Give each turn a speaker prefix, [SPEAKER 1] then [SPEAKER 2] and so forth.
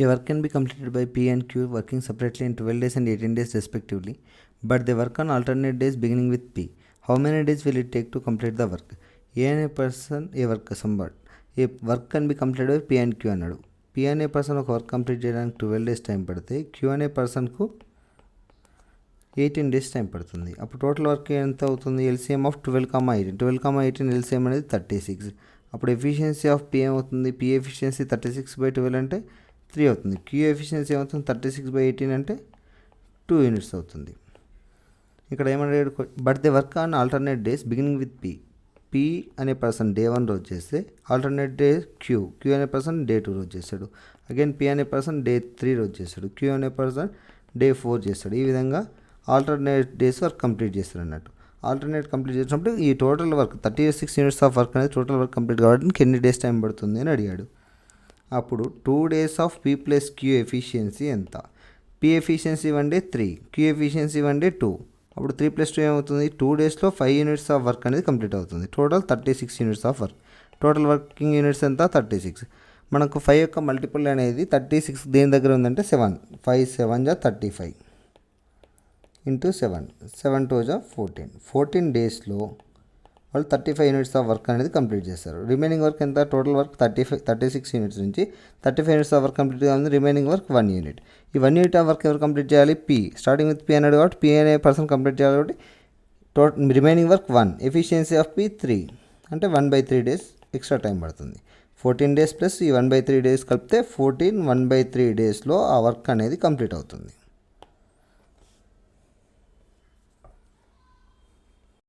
[SPEAKER 1] A work can be completed by P and Q working separately in 12 days and 18 days respectively, but they work on alternate days beginning with P. How many days will it take to complete the work? A అనే person a work సంబట్ a work can be completed by P and Q అన్నాడు. P అనే person ఒక work complete చేయడానికి 12 days time పడితే Q అనే పర్సన్కు 18 days time పడుతుంది. అప్పుడు టోటల్ వర్క్ ఎంత అవుతుంది? ఎల్సిఎం ఆఫ్ 12, 18 ఎల్సిఎం అనేది 36. అప్పుడు ఎఫిషియన్సీ ఆఫ్ P ఏమవుతుంది? P ఎఫిషియన్సీ 36/12 అంటే 3 అవుతుంది. Q ఎఫిషియన్సీ ఏమవుతుంది? 36/18 అంటే 2 యూనిట్స్ అవుతుంది. ఇక్కడ ఏమన్నాడు? But they work on alternate days beginning with P అనే పర్సన్ డే 1 రోజు చేస్తే ఆల్టర్నేట్ డే Q అనే పర్సన్ డే 2 రోజు చేస్తాడు. అగైన్ P అనే పర్సన్ డే 3 రోజు చేస్తాడు. Q అనే పర్సన్ డే 4 చేస్తాడు. ఈ విధంగా ఆల్టర్నేట్ డేస్ వర్క్ కంప్లీట్ చేస్తారు అన్నట్టు. ఆల్టర్నేట్ కంప్లీట్ చేసినప్పుడు ఈ total work 36 units of work అనేది టోటల్ వర్క్ కంప్లీట్ కావడానికి ఎన్ని డేస్ టైం పడుతుంది అని అడిగాడు. అప్పుడు 2 days of P plus Q efficiency ఎంత? P efficiency 1 day 3, Q efficiency 1 day 2. అప్పుడు 3 + 2 ఏమవుతుంది? 2 daysలో 5 యూనిట్స్ ఆఫ్ వర్క్ అనేది కంప్లీట్ అవుతుంది. Total 36 units of work. Total working units ఎంత? 36. మనకు 5 యొక్క మల్టిపుల్ అనేది 36 దేని దగ్గర ఉందంటే 7. 5 7 = 35 ఇంటూ 7. 7 2 = 14. 14 డేస్లో వాళ్ళు 35 యూనిట్స్ ఆఫ్ వర్క్ అనేది కంప్లీట్ చేస్తారు. రిమైనింగ్ వర్క్ ఎంత? టోటల్ వర్క్ 36 యూనిట్స్ నుంచి 35 యూనిట్స్ ఆఫ్ వర్క్ కంప్లీట్గా ఉంది. Remaining work 1 unit. ఈ 1 యూనిట్ ఆఫ్ వర్క్ ఎవరు కంప్లీట్ చేయాలి? P. స్టార్టింగ్ విత్ P అన్నాడు కాబట్టి P అనే పర్సన్ కంప్లీట్ చేయాలి కాబట్టి remaining work 1. Efficiency of P 3 అంటే 1/3 డేస్ ఎక్స్ట్రా టైం పడుతుంది. 14 డేస్ ప్లస్ ఈ 1/3 డేస్ కలిపితే 1/3 డేస్లో ఆ వర్క్ అనేది కంప్లీట్ అవుతుంది.